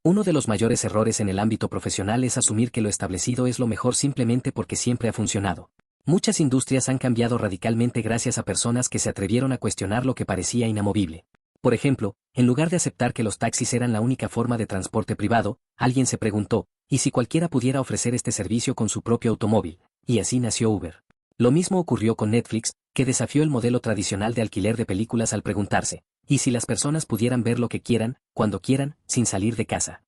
Uno de los mayores errores en el ámbito profesional es asumir que lo establecido es lo mejor simplemente porque siempre ha funcionado. Muchas industrias han cambiado radicalmente gracias a personas que se atrevieron a cuestionar lo que parecía inamovible. Por ejemplo, en lugar de aceptar que los taxis eran la única forma de transporte privado, alguien se preguntó, ¿y si cualquiera pudiera ofrecer este servicio con su propio automóvil? Y así nació Uber. Lo mismo ocurrió con Netflix, que desafió el modelo tradicional de alquiler de películas al preguntarse, ¿y si las personas pudieran ver lo que quieran, cuando quieran, sin salir de casa?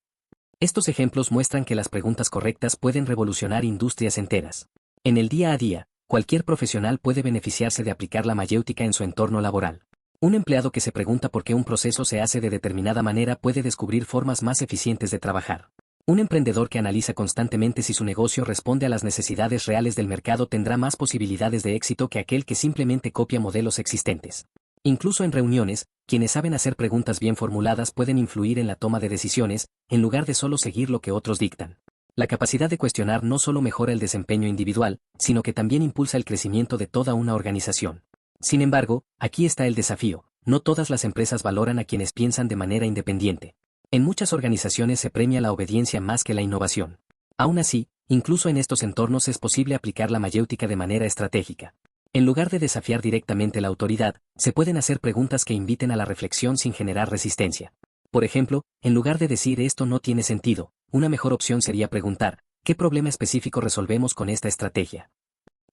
Estos ejemplos muestran que las preguntas correctas pueden revolucionar industrias enteras. En el día a día, cualquier profesional puede beneficiarse de aplicar la mayéutica en su entorno laboral. Un empleado que se pregunta por qué un proceso se hace de determinada manera puede descubrir formas más eficientes de trabajar. Un emprendedor que analiza constantemente si su negocio responde a las necesidades reales del mercado tendrá más posibilidades de éxito que aquel que simplemente copia modelos existentes. Incluso en reuniones, quienes saben hacer preguntas bien formuladas pueden influir en la toma de decisiones, en lugar de solo seguir lo que otros dictan. La capacidad de cuestionar no solo mejora el desempeño individual, sino que también impulsa el crecimiento de toda una organización. Sin embargo, aquí está el desafío: no todas las empresas valoran a quienes piensan de manera independiente. En muchas organizaciones se premia la obediencia más que la innovación. Aún así, incluso en estos entornos es posible aplicar la mayéutica de manera estratégica. En lugar de desafiar directamente la autoridad, se pueden hacer preguntas que inviten a la reflexión sin generar resistencia. Por ejemplo, en lugar de decir esto no tiene sentido, una mejor opción sería preguntar, ¿qué problema específico resolvemos con esta estrategia?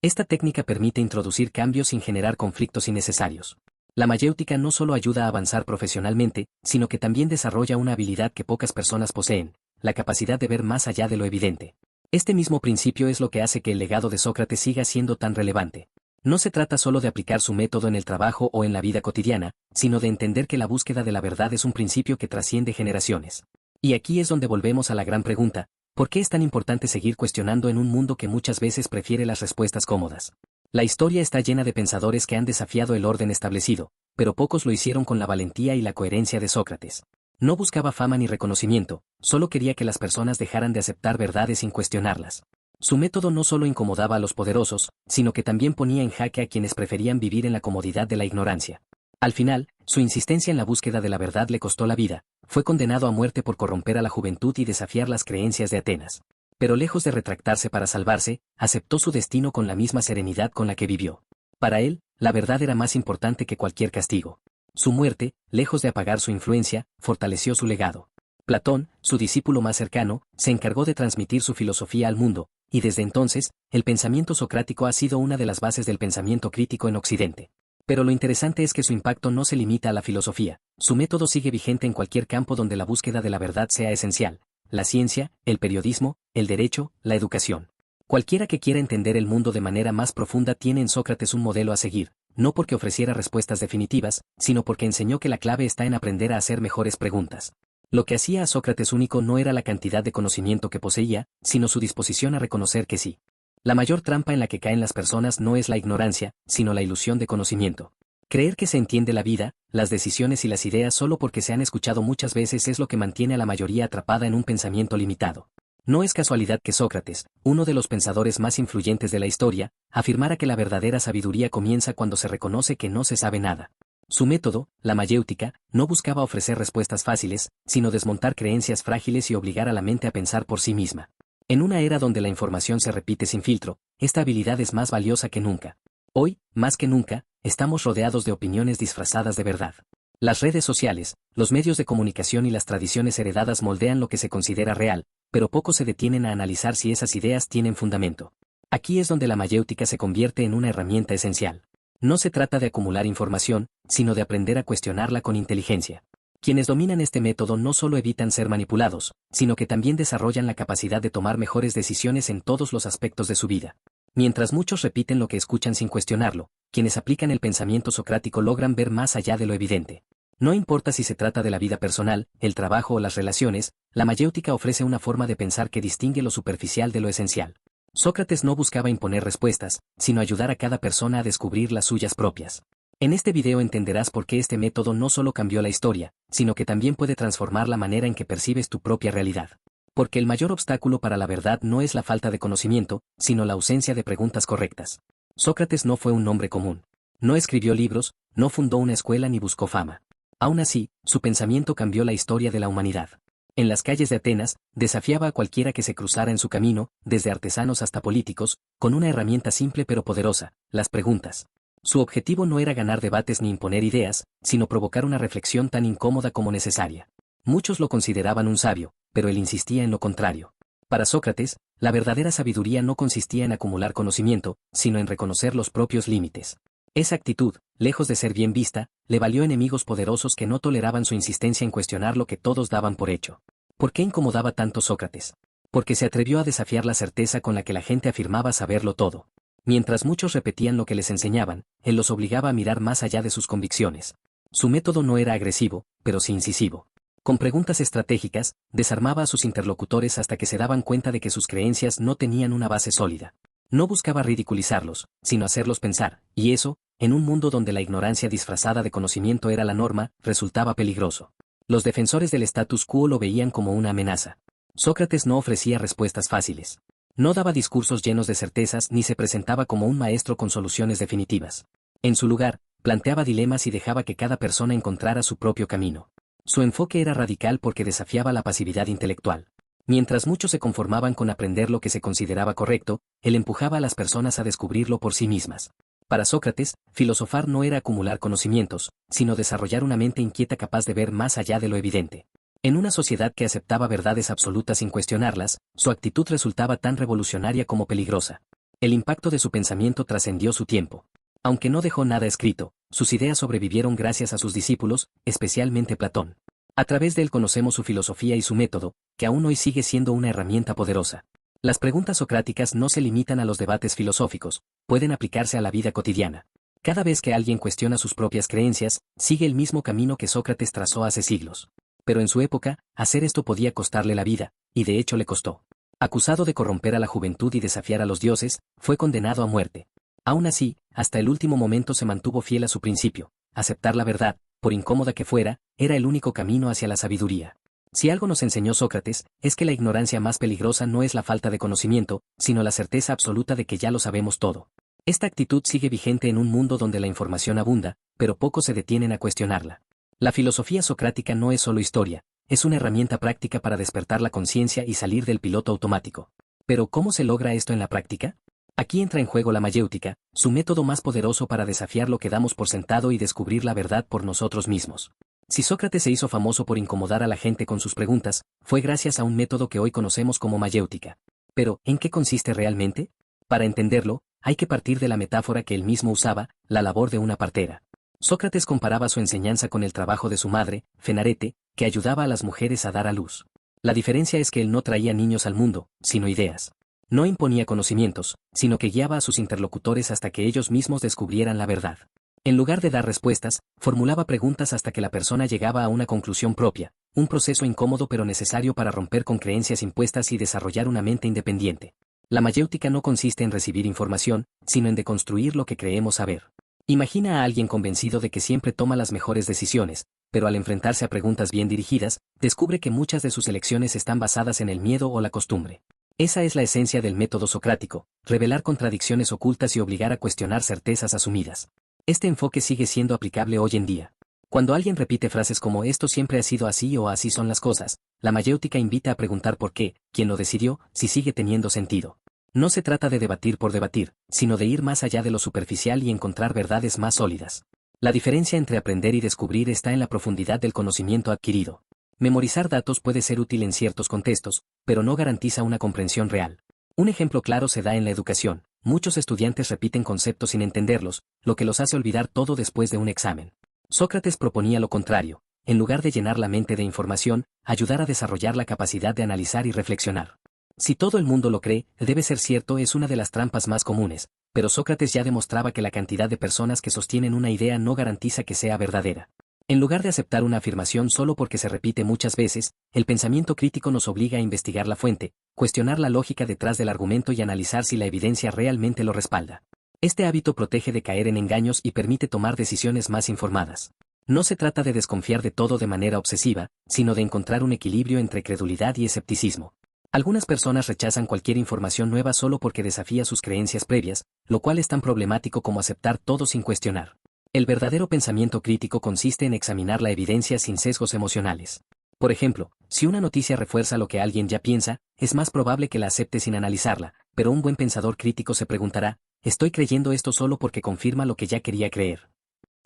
Esta técnica permite introducir cambios sin generar conflictos innecesarios. La mayéutica no solo ayuda a avanzar profesionalmente, sino que también desarrolla una habilidad que pocas personas poseen: la capacidad de ver más allá de lo evidente. Este mismo principio es lo que hace que el legado de Sócrates siga siendo tan relevante. No se trata solo de aplicar su método en el trabajo o en la vida cotidiana, sino de entender que la búsqueda de la verdad es un principio que trasciende generaciones. Y aquí es donde volvemos a la gran pregunta: ¿por qué es tan importante seguir cuestionando en un mundo que muchas veces prefiere las respuestas cómodas? La historia está llena de pensadores que han desafiado el orden establecido, pero pocos lo hicieron con la valentía y la coherencia de Sócrates. No buscaba fama ni reconocimiento, solo quería que las personas dejaran de aceptar verdades sin cuestionarlas. Su método no solo incomodaba a los poderosos, sino que también ponía en jaque a quienes preferían vivir en la comodidad de la ignorancia. Al final, su insistencia en la búsqueda de la verdad le costó la vida. Fue condenado a muerte por corromper a la juventud y desafiar las creencias de Atenas. Pero lejos de retractarse para salvarse, aceptó su destino con la misma serenidad con la que vivió. Para él, la verdad era más importante que cualquier castigo. Su muerte, lejos de apagar su influencia, fortaleció su legado. Platón, su discípulo más cercano, se encargó de transmitir su filosofía al mundo, y desde entonces, el pensamiento socrático ha sido una de las bases del pensamiento crítico en Occidente. Pero lo interesante es que su impacto no se limita a la filosofía. Su método sigue vigente en cualquier campo donde la búsqueda de la verdad sea esencial: la ciencia, el periodismo, el derecho, la educación. Cualquiera que quiera entender el mundo de manera más profunda tiene en Sócrates un modelo a seguir, no porque ofreciera respuestas definitivas, sino porque enseñó que la clave está en aprender a hacer mejores preguntas. Lo que hacía a Sócrates único no era la cantidad de conocimiento que poseía, sino su disposición a reconocer que sí. La mayor trampa en la que caen las personas no es la ignorancia, sino la ilusión de conocimiento. Creer que se entiende la vida, las decisiones y las ideas solo porque se han escuchado muchas veces es lo que mantiene a la mayoría atrapada en un pensamiento limitado. No es casualidad que Sócrates, uno de los pensadores más influyentes de la historia, afirmara que la verdadera sabiduría comienza cuando se reconoce que no se sabe nada. Su método, la mayéutica, no buscaba ofrecer respuestas fáciles, sino desmontar creencias frágiles y obligar a la mente a pensar por sí misma. En una era donde la información se repite sin filtro, esta habilidad es más valiosa que nunca. Hoy, más que nunca, estamos rodeados de opiniones disfrazadas de verdad. Las redes sociales, los medios de comunicación y las tradiciones heredadas moldean lo que se considera real, pero pocos se detienen a analizar si esas ideas tienen fundamento. Aquí es donde la mayéutica se convierte en una herramienta esencial. No se trata de acumular información, sino de aprender a cuestionarla con inteligencia. Quienes dominan este método no solo evitan ser manipulados, sino que también desarrollan la capacidad de tomar mejores decisiones en todos los aspectos de su vida. Mientras muchos repiten lo que escuchan sin cuestionarlo, quienes aplican el pensamiento socrático logran ver más allá de lo evidente. No importa si se trata de la vida personal, el trabajo o las relaciones, la mayéutica ofrece una forma de pensar que distingue lo superficial de lo esencial. Sócrates no buscaba imponer respuestas, sino ayudar a cada persona a descubrir las suyas propias. En este video entenderás por qué este método no solo cambió la historia, sino que también puede transformar la manera en que percibes tu propia realidad. Porque el mayor obstáculo para la verdad no es la falta de conocimiento, sino la ausencia de preguntas correctas. Sócrates no fue un nombre común. No escribió libros, no fundó una escuela ni buscó fama. Aún así, su pensamiento cambió la historia de la humanidad. En las calles de Atenas, desafiaba a cualquiera que se cruzara en su camino, desde artesanos hasta políticos, con una herramienta simple pero poderosa, las preguntas. Su objetivo no era ganar debates ni imponer ideas, sino provocar una reflexión tan incómoda como necesaria. Muchos lo consideraban un sabio, pero él insistía en lo contrario. Para Sócrates, la verdadera sabiduría no consistía en acumular conocimiento, sino en reconocer los propios límites. Esa actitud, lejos de ser bien vista, le valió enemigos poderosos que no toleraban su insistencia en cuestionar lo que todos daban por hecho. ¿Por qué incomodaba tanto Sócrates? Porque se atrevió a desafiar la certeza con la que la gente afirmaba saberlo todo. Mientras muchos repetían lo que les enseñaban, él los obligaba a mirar más allá de sus convicciones. Su método no era agresivo, pero sí incisivo. Con preguntas estratégicas, desarmaba a sus interlocutores hasta que se daban cuenta de que sus creencias no tenían una base sólida. No buscaba ridiculizarlos, sino hacerlos pensar, y eso, en un mundo donde la ignorancia disfrazada de conocimiento era la norma, resultaba peligroso. Los defensores del status quo lo veían como una amenaza. Sócrates no ofrecía respuestas fáciles. No daba discursos llenos de certezas ni se presentaba como un maestro con soluciones definitivas. En su lugar, planteaba dilemas y dejaba que cada persona encontrara su propio camino. Su enfoque era radical porque desafiaba la pasividad intelectual. Mientras muchos se conformaban con aprender lo que se consideraba correcto, él empujaba a las personas a descubrirlo por sí mismas. Para Sócrates, filosofar no era acumular conocimientos, sino desarrollar una mente inquieta capaz de ver más allá de lo evidente. En una sociedad que aceptaba verdades absolutas sin cuestionarlas, su actitud resultaba tan revolucionaria como peligrosa. El impacto de su pensamiento trascendió su tiempo. Aunque no dejó nada escrito, sus ideas sobrevivieron gracias a sus discípulos, especialmente Platón. A través de él conocemos su filosofía y su método, que aún hoy sigue siendo una herramienta poderosa. Las preguntas socráticas no se limitan a los debates filosóficos, pueden aplicarse a la vida cotidiana. Cada vez que alguien cuestiona sus propias creencias, sigue el mismo camino que Sócrates trazó hace siglos. Pero en su época, hacer esto podía costarle la vida, y de hecho le costó. Acusado de corromper a la juventud y desafiar a los dioses, fue condenado a muerte. Aún así, hasta el último momento se mantuvo fiel a su principio: aceptar la verdad, por incómoda que fuera, era el único camino hacia la sabiduría. Si algo nos enseñó Sócrates, es que la ignorancia más peligrosa no es la falta de conocimiento, sino la certeza absoluta de que ya lo sabemos todo. Esta actitud sigue vigente en un mundo donde la información abunda, pero pocos se detienen a cuestionarla. La filosofía socrática no es solo historia, es una herramienta práctica para despertar la conciencia y salir del piloto automático. Pero ¿cómo se logra esto en la práctica? Aquí entra en juego la mayéutica, su método más poderoso para desafiar lo que damos por sentado y descubrir la verdad por nosotros mismos. Si Sócrates se hizo famoso por incomodar a la gente con sus preguntas, fue gracias a un método que hoy conocemos como mayéutica. Pero, ¿en qué consiste realmente? Para entenderlo, hay que partir de la metáfora que él mismo usaba, la labor de una partera. Sócrates comparaba su enseñanza con el trabajo de su madre, Fenarete, que ayudaba a las mujeres a dar a luz. La diferencia es que él no traía niños al mundo, sino ideas. No imponía conocimientos, sino que guiaba a sus interlocutores hasta que ellos mismos descubrieran la verdad. En lugar de dar respuestas, formulaba preguntas hasta que la persona llegaba a una conclusión propia, un proceso incómodo pero necesario para romper con creencias impuestas y desarrollar una mente independiente. La mayéutica no consiste en recibir información, sino en deconstruir lo que creemos saber. Imagina a alguien convencido de que siempre toma las mejores decisiones, pero al enfrentarse a preguntas bien dirigidas, descubre que muchas de sus elecciones están basadas en el miedo o la costumbre. Esa es la esencia del método socrático: revelar contradicciones ocultas y obligar a cuestionar certezas asumidas. Este enfoque sigue siendo aplicable hoy en día. Cuando alguien repite frases como "esto siempre ha sido así" o "así son las cosas", la mayéutica invita a preguntar por qué, quién lo decidió, si sigue teniendo sentido. No se trata de debatir por debatir, sino de ir más allá de lo superficial y encontrar verdades más sólidas. La diferencia entre aprender y descubrir está en la profundidad del conocimiento adquirido. Memorizar datos puede ser útil en ciertos contextos, pero no garantiza una comprensión real. Un ejemplo claro se da en la educación. Muchos estudiantes repiten conceptos sin entenderlos, lo que los hace olvidar todo después de un examen. Sócrates proponía lo contrario: en lugar de llenar la mente de información, ayudar a desarrollar la capacidad de analizar y reflexionar. Si todo el mundo lo cree, debe ser cierto es una de las trampas más comunes, pero Sócrates ya demostraba que la cantidad de personas que sostienen una idea no garantiza que sea verdadera. En lugar de aceptar una afirmación solo porque se repite muchas veces, el pensamiento crítico nos obliga a investigar la fuente, cuestionar la lógica detrás del argumento y analizar si la evidencia realmente lo respalda. Este hábito protege de caer en engaños y permite tomar decisiones más informadas. No se trata de desconfiar de todo de manera obsesiva, sino de encontrar un equilibrio entre credulidad y escepticismo. Algunas personas rechazan cualquier información nueva solo porque desafía sus creencias previas, lo cual es tan problemático como aceptar todo sin cuestionar. El verdadero pensamiento crítico consiste en examinar la evidencia sin sesgos emocionales. Por ejemplo, si una noticia refuerza lo que alguien ya piensa, es más probable que la acepte sin analizarla, pero un buen pensador crítico se preguntará, ¿estoy creyendo esto solo porque confirma lo que ya quería creer?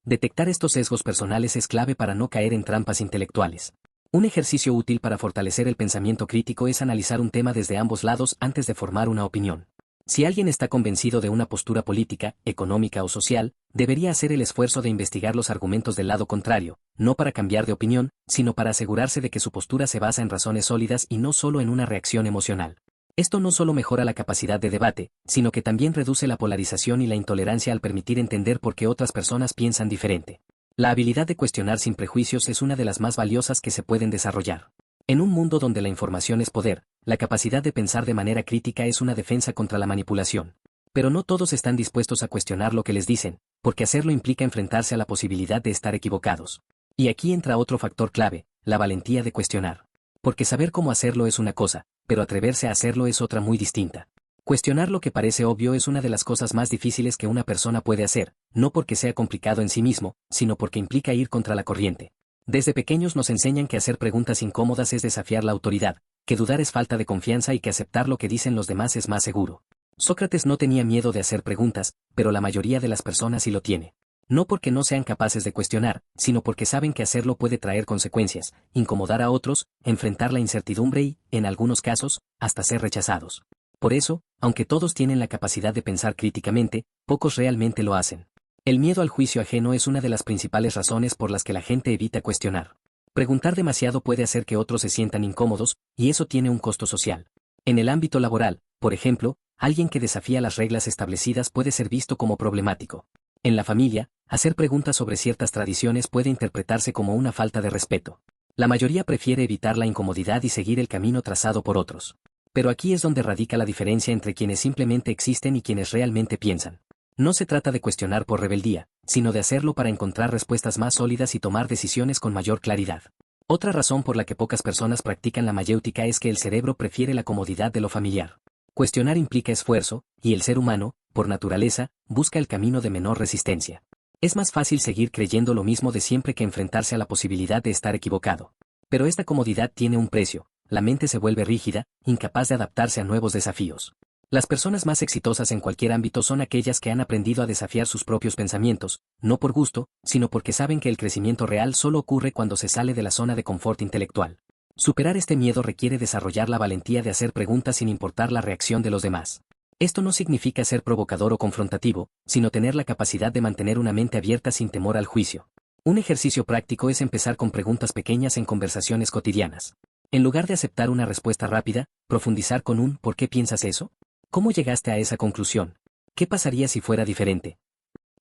Detectar estos sesgos personales es clave para no caer en trampas intelectuales. Un ejercicio útil para fortalecer el pensamiento crítico es analizar un tema desde ambos lados antes de formar una opinión. Si alguien está convencido de una postura política, económica o social, debería hacer el esfuerzo de investigar los argumentos del lado contrario, no para cambiar de opinión, sino para asegurarse de que su postura se basa en razones sólidas y no solo en una reacción emocional. Esto no solo mejora la capacidad de debate, sino que también reduce la polarización y la intolerancia al permitir entender por qué otras personas piensan diferente. La habilidad de cuestionar sin prejuicios es una de las más valiosas que se pueden desarrollar. En un mundo donde la información es poder, la capacidad de pensar de manera crítica es una defensa contra la manipulación. Pero no todos están dispuestos a cuestionar lo que les dicen, porque hacerlo implica enfrentarse a la posibilidad de estar equivocados. Y aquí entra otro factor clave, la valentía de cuestionar. Porque saber cómo hacerlo es una cosa, pero atreverse a hacerlo es otra muy distinta. Cuestionar lo que parece obvio es una de las cosas más difíciles que una persona puede hacer, no porque sea complicado en sí mismo, sino porque implica ir contra la corriente. Desde pequeños nos enseñan que hacer preguntas incómodas es desafiar la autoridad, que dudar es falta de confianza y que aceptar lo que dicen los demás es más seguro. Sócrates no tenía miedo de hacer preguntas, pero la mayoría de las personas sí lo tiene. No porque no sean capaces de cuestionar, sino porque saben que hacerlo puede traer consecuencias, incomodar a otros, enfrentar la incertidumbre y, en algunos casos, hasta ser rechazados. Por eso, aunque todos tienen la capacidad de pensar críticamente, pocos realmente lo hacen. El miedo al juicio ajeno es una de las principales razones por las que la gente evita cuestionar. Preguntar demasiado puede hacer que otros se sientan incómodos, y eso tiene un costo social. En el ámbito laboral, por ejemplo, alguien que desafía las reglas establecidas puede ser visto como problemático. En la familia, hacer preguntas sobre ciertas tradiciones puede interpretarse como una falta de respeto. La mayoría prefiere evitar la incomodidad y seguir el camino trazado por otros. Pero aquí es donde radica la diferencia entre quienes simplemente existen y quienes realmente piensan. No se trata de cuestionar por rebeldía, sino de hacerlo para encontrar respuestas más sólidas y tomar decisiones con mayor claridad. Otra razón por la que pocas personas practican la mayéutica es que el cerebro prefiere la comodidad de lo familiar. Cuestionar implica esfuerzo, y el ser humano, por naturaleza, busca el camino de menor resistencia. Es más fácil seguir creyendo lo mismo de siempre que enfrentarse a la posibilidad de estar equivocado. Pero esta comodidad tiene un precio, la mente se vuelve rígida, incapaz de adaptarse a nuevos desafíos. Las personas más exitosas en cualquier ámbito son aquellas que han aprendido a desafiar sus propios pensamientos, no por gusto, sino porque saben que el crecimiento real solo ocurre cuando se sale de la zona de confort intelectual. Superar este miedo requiere desarrollar la valentía de hacer preguntas sin importar la reacción de los demás. Esto no significa ser provocador o confrontativo, sino tener la capacidad de mantener una mente abierta sin temor al juicio. Un ejercicio práctico es empezar con preguntas pequeñas en conversaciones cotidianas. En lugar de aceptar una respuesta rápida, profundizar con un ¿por qué piensas eso? ¿Cómo llegaste a esa conclusión? ¿Qué pasaría si fuera diferente?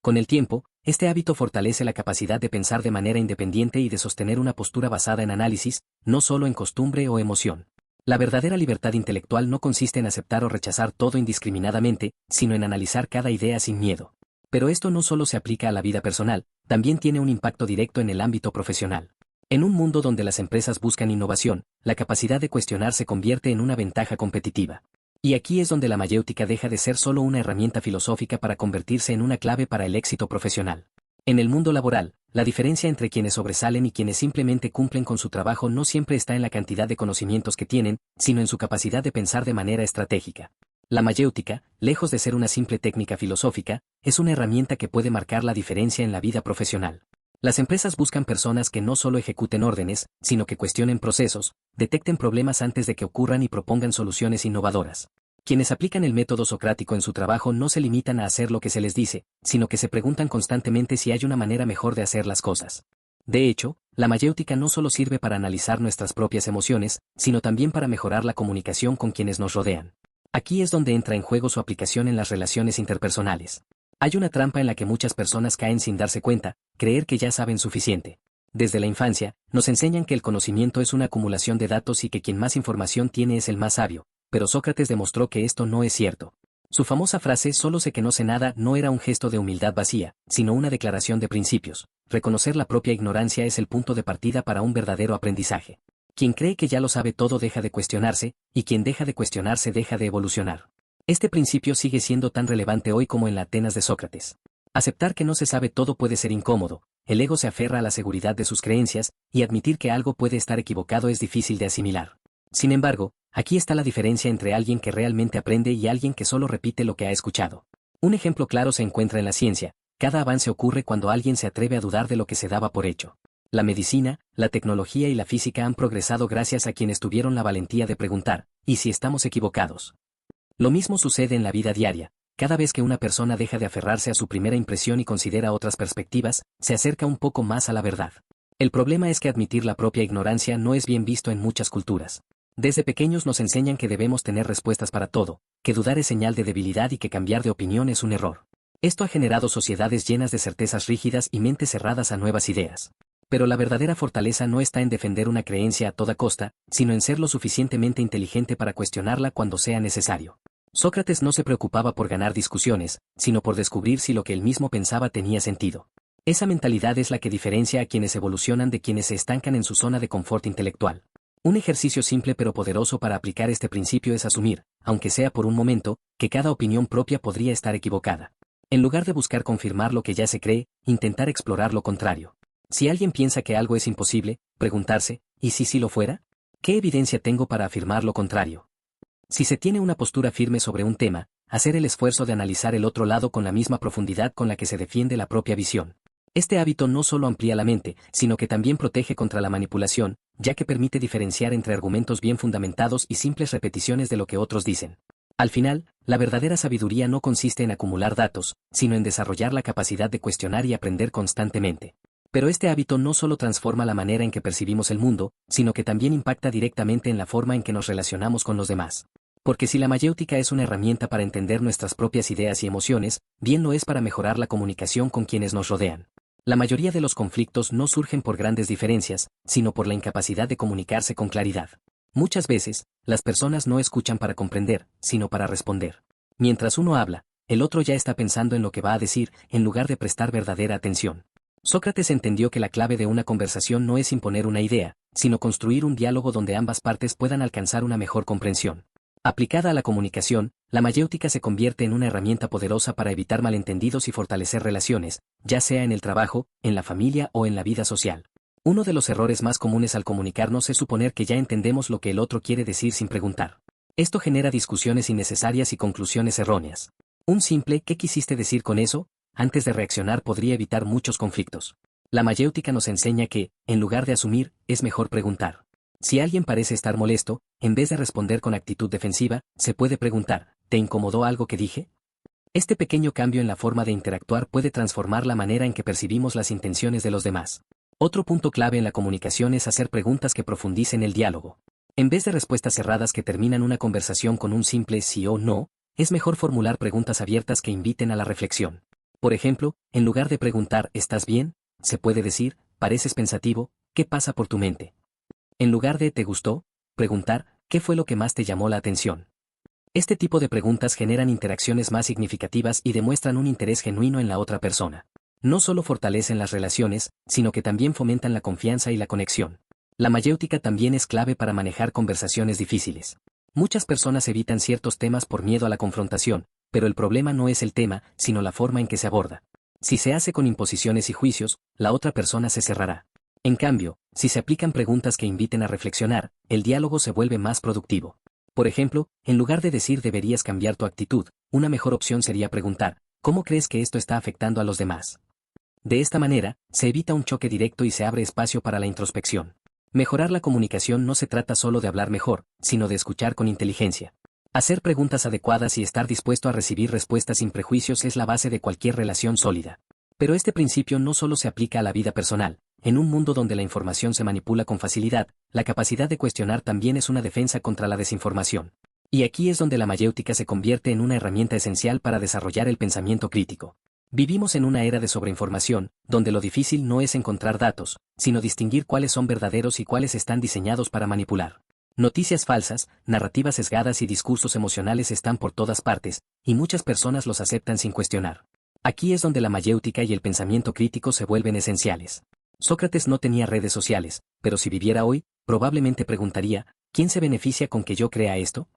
Con el tiempo, este hábito fortalece la capacidad de pensar de manera independiente y de sostener una postura basada en análisis, no solo en costumbre o emoción. La verdadera libertad intelectual no consiste en aceptar o rechazar todo indiscriminadamente, sino en analizar cada idea sin miedo. Pero esto no solo se aplica a la vida personal, también tiene un impacto directo en el ámbito profesional. En un mundo donde las empresas buscan innovación, la capacidad de cuestionar se convierte en una ventaja competitiva. Y aquí es donde la mayéutica deja de ser solo una herramienta filosófica para convertirse en una clave para el éxito profesional. En el mundo laboral, la diferencia entre quienes sobresalen y quienes simplemente cumplen con su trabajo no siempre está en la cantidad de conocimientos que tienen, sino en su capacidad de pensar de manera estratégica. La mayéutica, lejos de ser una simple técnica filosófica, es una herramienta que puede marcar la diferencia en la vida profesional. Las empresas buscan personas que no solo ejecuten órdenes, sino que cuestionen procesos, detecten problemas antes de que ocurran y propongan soluciones innovadoras. Quienes aplican el método socrático en su trabajo no se limitan a hacer lo que se les dice, sino que se preguntan constantemente si hay una manera mejor de hacer las cosas. De hecho, la mayéutica no solo sirve para analizar nuestras propias emociones, sino también para mejorar la comunicación con quienes nos rodean. Aquí es donde entra en juego su aplicación en las relaciones interpersonales. Hay una trampa en la que muchas personas caen sin darse cuenta, creer que ya saben suficiente. Desde la infancia, nos enseñan que el conocimiento es una acumulación de datos y que quien más información tiene es el más sabio, pero Sócrates demostró que esto no es cierto. Su famosa frase «solo sé que no sé nada» no era un gesto de humildad vacía, sino una declaración de principios. Reconocer la propia ignorancia es el punto de partida para un verdadero aprendizaje. Quien cree que ya lo sabe todo deja de cuestionarse, y quien deja de cuestionarse deja de evolucionar. Este principio sigue siendo tan relevante hoy como en la Atenas de Sócrates. Aceptar que no se sabe todo puede ser incómodo, el ego se aferra a la seguridad de sus creencias, y admitir que algo puede estar equivocado es difícil de asimilar. Sin embargo, aquí está la diferencia entre alguien que realmente aprende y alguien que solo repite lo que ha escuchado. Un ejemplo claro se encuentra en la ciencia. Cada avance ocurre cuando alguien se atreve a dudar de lo que se daba por hecho. La medicina, la tecnología y la física han progresado gracias a quienes tuvieron la valentía de preguntar, ¿y si estamos equivocados? Lo mismo sucede en la vida diaria. Cada vez que una persona deja de aferrarse a su primera impresión y considera otras perspectivas, se acerca un poco más a la verdad. El problema es que admitir la propia ignorancia no es bien visto en muchas culturas. Desde pequeños nos enseñan que debemos tener respuestas para todo, que dudar es señal de debilidad y que cambiar de opinión es un error. Esto ha generado sociedades llenas de certezas rígidas y mentes cerradas a nuevas ideas. Pero la verdadera fortaleza no está en defender una creencia a toda costa, sino en ser lo suficientemente inteligente para cuestionarla cuando sea necesario. Sócrates no se preocupaba por ganar discusiones, sino por descubrir si lo que él mismo pensaba tenía sentido. Esa mentalidad es la que diferencia a quienes evolucionan de quienes se estancan en su zona de confort intelectual. Un ejercicio simple pero poderoso para aplicar este principio es asumir, aunque sea por un momento, que cada opinión propia podría estar equivocada. En lugar de buscar confirmar lo que ya se cree, intentar explorar lo contrario. Si alguien piensa que algo es imposible, preguntarse, ¿y si sí lo fuera? ¿Qué evidencia tengo para afirmar lo contrario? Si se tiene una postura firme sobre un tema, hacer el esfuerzo de analizar el otro lado con la misma profundidad con la que se defiende la propia visión. Este hábito no solo amplía la mente, sino que también protege contra la manipulación, ya que permite diferenciar entre argumentos bien fundamentados y simples repeticiones de lo que otros dicen. Al final, la verdadera sabiduría no consiste en acumular datos, sino en desarrollar la capacidad de cuestionar y aprender constantemente. Pero este hábito no solo transforma la manera en que percibimos el mundo, sino que también impacta directamente en la forma en que nos relacionamos con los demás. Porque si la mayéutica es una herramienta para entender nuestras propias ideas y emociones, bien lo es para mejorar la comunicación con quienes nos rodean. La mayoría de los conflictos no surgen por grandes diferencias, sino por la incapacidad de comunicarse con claridad. Muchas veces, las personas no escuchan para comprender, sino para responder. Mientras uno habla, el otro ya está pensando en lo que va a decir, en lugar de prestar verdadera atención. Sócrates entendió que la clave de una conversación no es imponer una idea, sino construir un diálogo donde ambas partes puedan alcanzar una mejor comprensión. Aplicada a la comunicación, la mayéutica se convierte en una herramienta poderosa para evitar malentendidos y fortalecer relaciones, ya sea en el trabajo, en la familia o en la vida social. Uno de los errores más comunes al comunicarnos es suponer que ya entendemos lo que el otro quiere decir sin preguntar. Esto genera discusiones innecesarias y conclusiones erróneas. Un simple ¿qué quisiste decir con eso? Antes de reaccionar podría evitar muchos conflictos. La mayéutica nos enseña que, en lugar de asumir, es mejor preguntar. Si alguien parece estar molesto, en vez de responder con actitud defensiva, se puede preguntar, ¿te incomodó algo que dije? Este pequeño cambio en la forma de interactuar puede transformar la manera en que percibimos las intenciones de los demás. Otro punto clave en la comunicación es hacer preguntas que profundicen el diálogo. En vez de respuestas cerradas que terminan una conversación con un simple sí o no, es mejor formular preguntas abiertas que inviten a la reflexión. Por ejemplo, en lugar de preguntar ¿estás bien?, se puede decir, pareces pensativo, ¿qué pasa por tu mente? En lugar de ¿te gustó?, preguntar ¿qué fue lo que más te llamó la atención? Este tipo de preguntas generan interacciones más significativas y demuestran un interés genuino en la otra persona. No solo fortalecen las relaciones, sino que también fomentan la confianza y la conexión. La mayéutica también es clave para manejar conversaciones difíciles. Muchas personas evitan ciertos temas por miedo a la confrontación, pero el problema no es el tema, sino la forma en que se aborda. Si se hace con imposiciones y juicios, la otra persona se cerrará. En cambio, si se aplican preguntas que inviten a reflexionar, el diálogo se vuelve más productivo. Por ejemplo, en lugar de decir deberías cambiar tu actitud, una mejor opción sería preguntar, ¿cómo crees que esto está afectando a los demás? De esta manera, se evita un choque directo y se abre espacio para la introspección. Mejorar la comunicación no se trata solo de hablar mejor, sino de escuchar con inteligencia. Hacer preguntas adecuadas y estar dispuesto a recibir respuestas sin prejuicios es la base de cualquier relación sólida. Pero este principio no solo se aplica a la vida personal. En un mundo donde la información se manipula con facilidad, la capacidad de cuestionar también es una defensa contra la desinformación. Y aquí es donde la mayéutica se convierte en una herramienta esencial para desarrollar el pensamiento crítico. Vivimos en una era de sobreinformación, donde lo difícil no es encontrar datos, sino distinguir cuáles son verdaderos y cuáles están diseñados para manipular. Noticias falsas, narrativas sesgadas y discursos emocionales están por todas partes, y muchas personas los aceptan sin cuestionar. Aquí es donde la mayéutica y el pensamiento crítico se vuelven esenciales. Sócrates no tenía redes sociales, pero si viviera hoy, probablemente preguntaría, ¿quién se beneficia con que yo crea esto?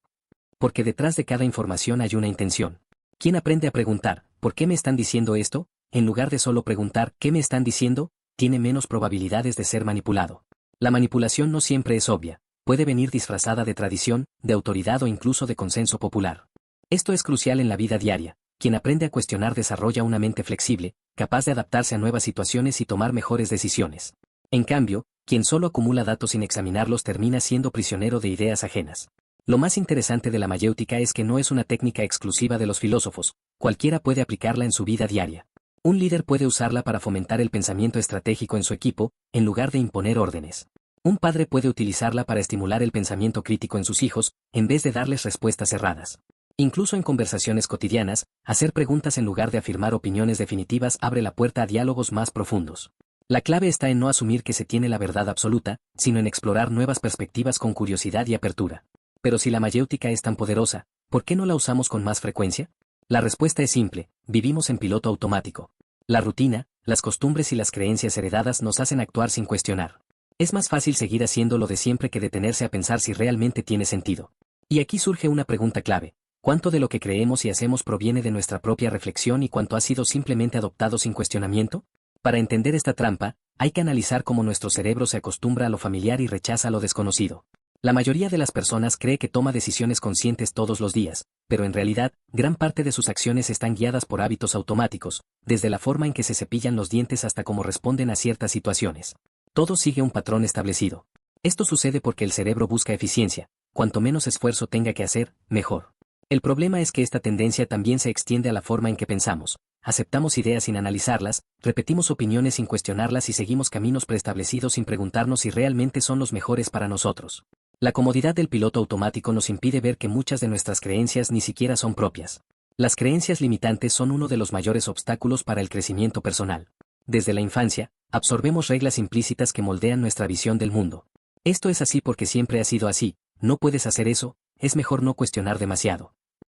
Porque detrás de cada información hay una intención. ¿Quién aprende a preguntar, ¿por qué me están diciendo esto?, en lugar de solo preguntar, ¿qué me están diciendo?, tiene menos probabilidades de ser manipulado. La manipulación no siempre es obvia, puede venir disfrazada de tradición, de autoridad o incluso de consenso popular. Esto es crucial en la vida diaria. Quien aprende a cuestionar desarrolla una mente flexible, capaz de adaptarse a nuevas situaciones y tomar mejores decisiones. En cambio, quien solo acumula datos sin examinarlos termina siendo prisionero de ideas ajenas. Lo más interesante de la mayéutica es que no es una técnica exclusiva de los filósofos, cualquiera puede aplicarla en su vida diaria. Un líder puede usarla para fomentar el pensamiento estratégico en su equipo, en lugar de imponer órdenes. Un padre puede utilizarla para estimular el pensamiento crítico en sus hijos, en vez de darles respuestas cerradas. Incluso en conversaciones cotidianas, hacer preguntas en lugar de afirmar opiniones definitivas abre la puerta a diálogos más profundos. La clave está en no asumir que se tiene la verdad absoluta, sino en explorar nuevas perspectivas con curiosidad y apertura. Pero si la mayéutica es tan poderosa, ¿por qué no la usamos con más frecuencia? La respuesta es simple: vivimos en piloto automático. La rutina, las costumbres y las creencias heredadas nos hacen actuar sin cuestionar. Es más fácil seguir haciendo lo de siempre que detenerse a pensar si realmente tiene sentido. Y aquí surge una pregunta clave: ¿cuánto de lo que creemos y hacemos proviene de nuestra propia reflexión y cuánto ha sido simplemente adoptado sin cuestionamiento? Para entender esta trampa, hay que analizar cómo nuestro cerebro se acostumbra a lo familiar y rechaza lo desconocido. La mayoría de las personas cree que toma decisiones conscientes todos los días, pero en realidad, gran parte de sus acciones están guiadas por hábitos automáticos, desde la forma en que se cepillan los dientes hasta cómo responden a ciertas situaciones. Todo sigue un patrón establecido. Esto sucede porque el cerebro busca eficiencia. Cuanto menos esfuerzo tenga que hacer, mejor. El problema es que esta tendencia también se extiende a la forma en que pensamos. Aceptamos ideas sin analizarlas, repetimos opiniones sin cuestionarlas y seguimos caminos preestablecidos sin preguntarnos si realmente son los mejores para nosotros. La comodidad del piloto automático nos impide ver que muchas de nuestras creencias ni siquiera son propias. Las creencias limitantes son uno de los mayores obstáculos para el crecimiento personal. Desde la infancia, absorbemos reglas implícitas que moldean nuestra visión del mundo. Esto es así porque siempre ha sido así: no puedes hacer eso, es mejor no cuestionar demasiado.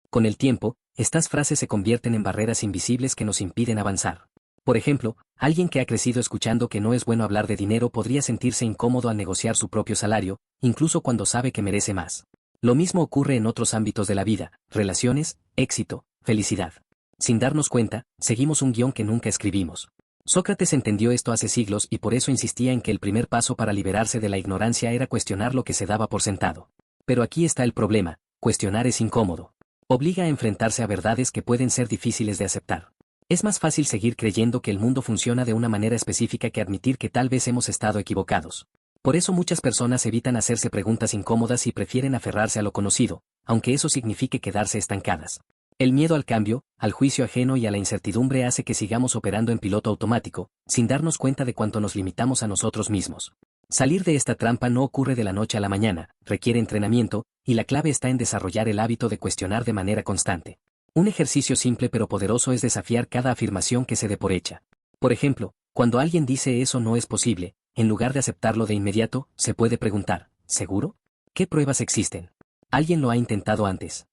Con el tiempo, estas frases se convierten en barreras invisibles que nos impiden avanzar. Por ejemplo, alguien que ha crecido escuchando que no es bueno hablar de dinero podría sentirse incómodo al negociar su propio salario, incluso cuando sabe que merece más. Lo mismo ocurre en otros ámbitos de la vida: relaciones, éxito, felicidad. Sin darnos cuenta, seguimos un guión que nunca escribimos. Sócrates entendió esto hace siglos y por eso insistía en que el primer paso para liberarse de la ignorancia era cuestionar lo que se daba por sentado. Pero aquí está el problema: cuestionar es incómodo. Obliga a enfrentarse a verdades que pueden ser difíciles de aceptar. Es más fácil seguir creyendo que el mundo funciona de una manera específica que admitir que tal vez hemos estado equivocados. Por eso muchas personas evitan hacerse preguntas incómodas y prefieren aferrarse a lo conocido, aunque eso signifique quedarse estancadas. El miedo al cambio, al juicio ajeno y a la incertidumbre hace que sigamos operando en piloto automático, sin darnos cuenta de cuánto nos limitamos a nosotros mismos. Salir de esta trampa no ocurre de la noche a la mañana, requiere entrenamiento, y la clave está en desarrollar el hábito de cuestionar de manera constante. Un ejercicio simple pero poderoso es desafiar cada afirmación que se dé por hecha. Por ejemplo, cuando alguien dice "eso no es posible", en lugar de aceptarlo de inmediato, se puede preguntar: ¿seguro? ¿Qué pruebas existen? ¿Alguien lo ha intentado antes?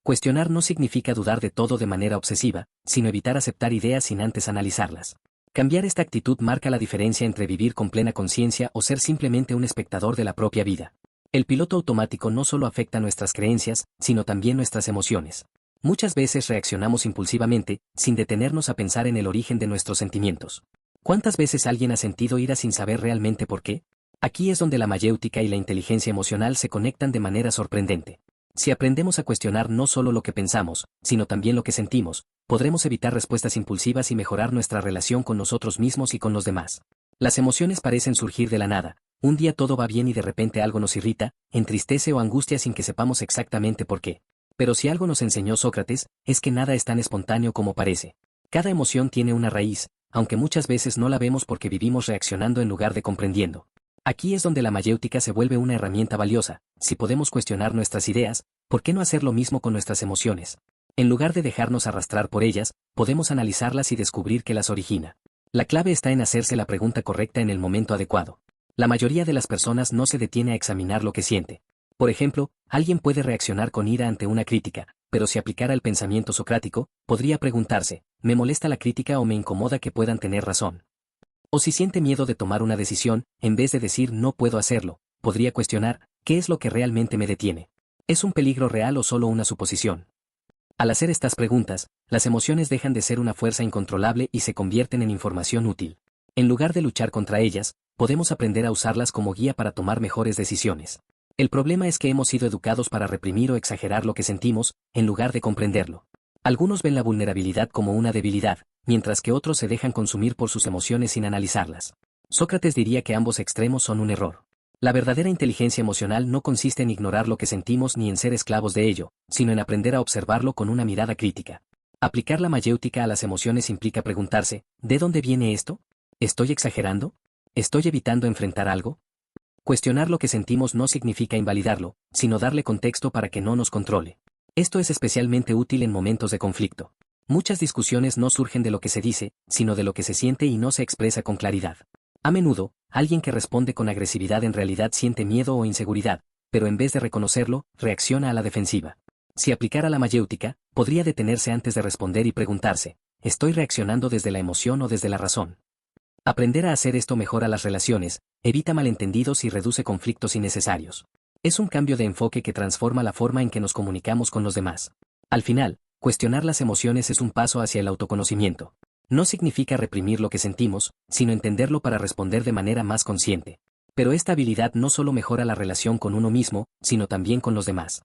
Cuestionar no significa dudar de todo de manera obsesiva, sino evitar aceptar ideas sin antes analizarlas. Cambiar esta actitud marca la diferencia entre vivir con plena conciencia o ser simplemente un espectador de la propia vida. El piloto automático no solo afecta nuestras creencias, sino también nuestras emociones. Muchas veces reaccionamos impulsivamente, sin detenernos a pensar en el origen de nuestros sentimientos. ¿Cuántas veces alguien ha sentido ira sin saber realmente por qué? Aquí es donde la mayéutica y la inteligencia emocional se conectan de manera sorprendente. Si aprendemos a cuestionar no solo lo que pensamos, sino también lo que sentimos, podremos evitar respuestas impulsivas y mejorar nuestra relación con nosotros mismos y con los demás. Las emociones parecen surgir de la nada. Un día todo va bien y de repente algo nos irrita, entristece o angustia sin que sepamos exactamente por qué. Pero si algo nos enseñó Sócrates, es que nada es tan espontáneo como parece. Cada emoción tiene una raíz, aunque muchas veces no la vemos porque vivimos reaccionando en lugar de comprendiendo. Aquí es donde la mayéutica se vuelve una herramienta valiosa. Si podemos cuestionar nuestras ideas, ¿por qué no hacer lo mismo con nuestras emociones? En lugar de dejarnos arrastrar por ellas, podemos analizarlas y descubrir qué las origina. La clave está en hacerse la pregunta correcta en el momento adecuado. La mayoría de las personas no se detiene a examinar lo que siente. Por ejemplo, alguien puede reaccionar con ira ante una crítica, pero si aplicara el pensamiento socrático, podría preguntarse: ¿me molesta la crítica o me incomoda que puedan tener razón? O si siente miedo de tomar una decisión, en vez de decir "no puedo hacerlo", podría cuestionar: ¿qué es lo que realmente me detiene? ¿Es un peligro real o solo una suposición? Al hacer estas preguntas, las emociones dejan de ser una fuerza incontrolable y se convierten en información útil. En lugar de luchar contra ellas, podemos aprender a usarlas como guía para tomar mejores decisiones. El problema es que hemos sido educados para reprimir o exagerar lo que sentimos, en lugar de comprenderlo. Algunos ven la vulnerabilidad como una debilidad, mientras que otros se dejan consumir por sus emociones sin analizarlas. Sócrates diría que ambos extremos son un error. La verdadera inteligencia emocional no consiste en ignorar lo que sentimos ni en ser esclavos de ello, sino en aprender a observarlo con una mirada crítica. Aplicar la mayéutica a las emociones implica preguntarse, ¿de dónde viene esto? ¿Estoy exagerando? ¿Estoy evitando enfrentar algo? Cuestionar lo que sentimos no significa invalidarlo, sino darle contexto para que no nos controle. Esto es especialmente útil en momentos de conflicto. Muchas discusiones no surgen de lo que se dice, sino de lo que se siente y no se expresa con claridad. A menudo, alguien que responde con agresividad en realidad siente miedo o inseguridad, pero en vez de reconocerlo, reacciona a la defensiva. Si aplicara la mayéutica, podría detenerse antes de responder y preguntarse, ¿estoy reaccionando desde la emoción o desde la razón? Aprender a hacer esto mejora las relaciones, evita malentendidos y reduce conflictos innecesarios. Es un cambio de enfoque que transforma la forma en que nos comunicamos con los demás. Al final, cuestionar las emociones es un paso hacia el autoconocimiento. No significa reprimir lo que sentimos, sino entenderlo para responder de manera más consciente. Pero esta habilidad no solo mejora la relación con uno mismo, sino también con los demás.